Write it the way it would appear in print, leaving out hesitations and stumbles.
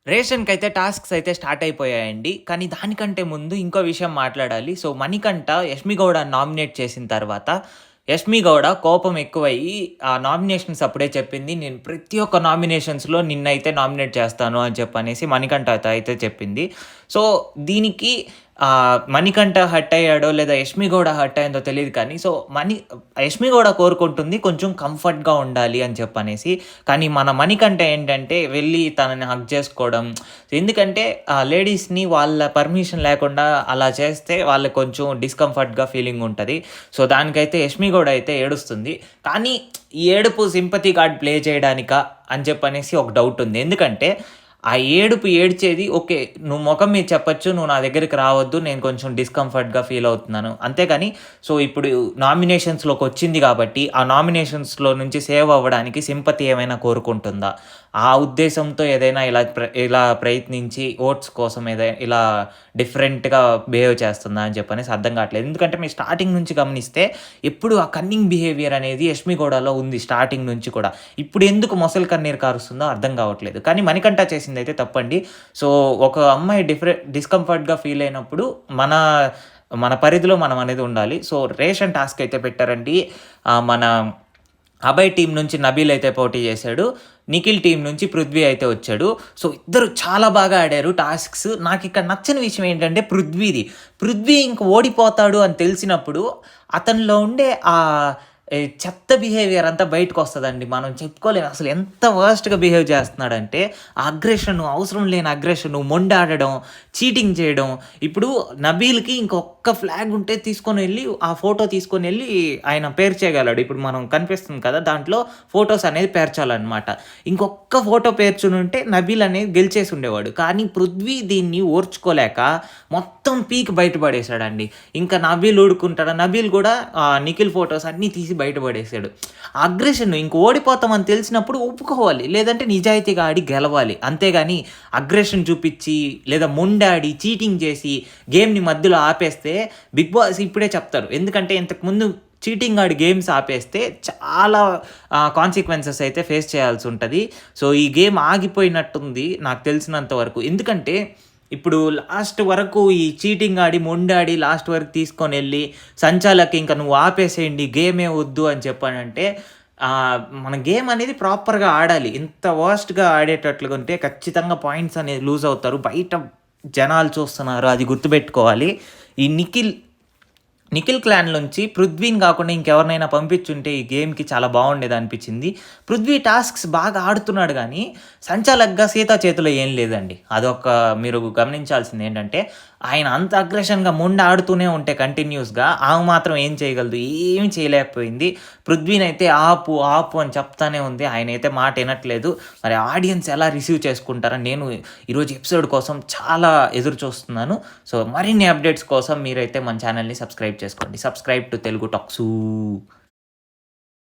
రేషన్‌కైతే tasks అయితే start అయిపోయాయండి. కానీ దానికంటే ముందు ఇంకో విషయం మాట్లాడాలి. సో, మణికంఠ 'యష్మి గౌడ'ని నామినేట్ చేసిన తర్వాత, యష్మి గౌడ కోపం ఎక్కువయ్యి ఆ నామినేషన్స్ అప్పుడే చెప్పింది. నేను ప్రతి ఒక్క నామినేషన్స్‌లో నిన్నైతే నామినేట్ చేస్తాను అని చెప్పనేసి మణికంఠ అయితే చెప్పింది. సో, దీనికి మణికంఠ హర్ట్ అయ్యాడో లేదా యష్మి గౌడ హర్ట్ అయిందో తెలీదు కానీ, సో, యష్మి గౌడ కోరుకుంటుంది కొంచెం కంఫర్ట్‌గా ఉండాలి అని చెప్పనేసి. కానీ మన మణికంఠ ఏంటంటే వెళ్లి తనని హగ్ చేసుకోవడం. ఎందుకంటే లేడీస్‌ని వాళ్ళ పర్మిషన్ లేకుండా అలా చేస్తే వాళ్ళకి కొంచెం డిస్కంఫర్ట్‌గా ఫీలింగ్ ఉంటది. సో, దానికైతే యష్మి గౌడ అయితే ఏడుస్తుంది. కానీ ఈ ఏడుపు సింపతి కార్డ్ ప్లే చేయడానికా అని చెప్పనేసి ఒక డౌట్ ఉంది. ఎందుకంటే ఆ ఏడుపు ఏడ్చేది ఓకే. నువ్వు మొఖం మీద చెప్పొచ్చు. నువ్వు నా దగ్గరికి రావద్దు. నేను కొంచెం డిస్కంఫర్ట్‌గా ఫీల్ అవుతున్నాను. అంతేగాని సో, ఇప్పుడు నామినేషన్స్‌లోకొచ్చింది గాబట్టి, ఆ నామినేషన్స్‌లో నుంచి సేవ్ అవ్వడానికి సింపతి ఏమైనా కోరుకుంటుందా? ఆ ఉద్దేశంతో ఏదైనా ఇలా ప్రయత్నించి ఓట్స్ కోసం ఇలా డిఫరెంట్‌గా బిహేవ్ చేస్తుందా అని చెప్పనేసి అర్థం కావట్లేదు. ఎందుకంటే మీరు స్టార్టింగ్ నుంచి గమనిస్తే ఎప్పుడు ఆ కన్నింగ్ బిహేవియర్ అనేది యష్మి గౌడలో ఉంది స్టార్టింగ్ నుంచి కూడా. ఇప్పుడు ఎందుకు మొసలి కన్నీరు కారుస్తుందో అర్థం కావట్లేదు. కానీ మణికంఠ చేసిందైతే తప్పండి. సో, ఒక అమ్మాయి డిస్కంఫర్ట్‌గా ఫీల్ అయినప్పుడు మన మన పరిధిలో మనం అనేది ఉండాలి. సో, రేషన్ టాస్క్ అయితే పెట్టారండి. మన అభయ్ టీమ్ నుంచి నబీల్ అయితే పోటీ చేశాడు. నిఖిల్ టీమ్ నుంచి పృథ్వీ అయితే వచ్చాడు. సో, ఇద్దరు చాలా బాగా ఆడారు టాస్క్స్. నాకిక్కడ నచ్చని విషయం ఏంటంటే పృథ్వీది. పృథ్వీ ఇంక ఓడిపోతాడు అని తెలిసినప్పుడు అతనిలో ఉండే చెత్త బిహేవియర్ అంతా బయటకొస్తదండి. మనం చెప్పుకోలేం. అసలు ఎంత వర్స్ట్‌గా బిహేవ్ చేస్తున్నాడంటే, అగ్రెషన్, అవసరం లేని అగ్రెషన్, మొండాడడం, చీటింగ్ చేయడం. ఇప్పుడు నబీల్‌కి ఇంకొక్క ఫ్లాగ్ ఉంటే తీసుకొనెళ్ళి, ఆ ఫోటో తీసుకొనెళ్ళి ఆయన పేర్చేయగలడు. ఇప్పుడు మనం కనిపిస్తుంది కదా! దాంట్లో ఫోటోస్ అనేది పేర్చాలనమాట. ఇంకొక్క ఫోటో పేర్చునుంటే నబీల్ అనేది గెలిచేసి ఉండేవాడు. కానీ పృథ్వీ దీన్ని ఓర్చుకోలేక మొత్తం పీకి బయట పడేసాడండి. ఇంకా నబీల్ ఊరుకుంటాడా? నబీల్ కూడా నిఖిల్ ఫోటోస్ అన్నీ తీసి బయట పడేసాడు. అగ్రెషన్ ఇంక ఓడిపోతామని తెలిసినప్పుడు ఒప్పుకోవాలి. లేదంటే నిజాయితీగా ఆడి గెలవాలి. అంతేగాని అగ్రెషన్ చూపిచ్చి, లేదా మొండాడి, చీటింగ్ చేసి, గేమ్‌ని మధ్యలో ఆపేస్తే బిగ్ బాస్ ఇప్పుడే చెప్తారు. ఎందుకంటే ఇంతకుముందు చీటింగ్ ఆడి గేమ్స్ ఆపేస్తే చాలా కాన్సిక్వెన్సెస్ అయితే ఫేస్ చేయాల్సుంటది. సో, ఈ గేమ్ ఆగిపోయినట్టుంది నాకు తెలిసినంత వరకు. ఎందుకంటే ఇప్పుడు లాస్ట్ వరకు ఈ చీటింగ్ ఆడి, మొండాడి లాస్ట్ వరకు తీసుకొనెళ్ళి సంచాలకి ఇంక నువ్వు ఆపేసేయండి గేమే వద్దు అని చెప్పానంటే మన గేమ్ అనేది ప్రాపర్‌గా ఆడాలి. ఇంత వర్స్ట్‌గా ఆడేటట్లుగా ఉంటే ఖచ్చితంగా పాయింట్స్ అనేది లూజ్ అవుతారు. బయట జనాలు చూస్తున్నారు. అది గుర్తుపెట్టుకోవాలి. ఈ నిఖిల్ క్లాన్ నుంచి పృథ్వీని కాకుండా ఇంకెవరినైనా పంపించుంటే ఈ గేమ్‌కి చాలా బాగుండేదనిపించింది. పృథ్వీ టాస్క్స్ బాగా ఆడుతున్నాడు గానీ, సంచాలక్‌గా సీత చేతిలో ఏం లేదండి. మీరు గమనించాల్సింది ఏంటంటే, ఆయన అంత అగ్రెషన్‌గా ఆడుతూనే ఉంటే కంటిన్యూస్‌గా ఆమె మాత్రం ఏం చేయగలదు? ఏమి చేయలేకపోయింది. పృథ్వీనైతే ఆపు, ఆపు అని చెప్తానే ఉంది. ఆయనైతే మాట ఇనట్లేదు. మరి ఆడియన్స్ ఎలా రిసీవ్ చేసుకుంటారని నేను ఈరోజు ఎపిసోడ్ కోసం చాలా ఎదురు చూస్తున్నాను. సో, మరిన్ని అప్డేట్స్ కోసం మీరైతే మన ఛానల్‌ని సబ్స్క్రైబ్ చేసుకోండి. Subscribe to Telugu టాక్సూ.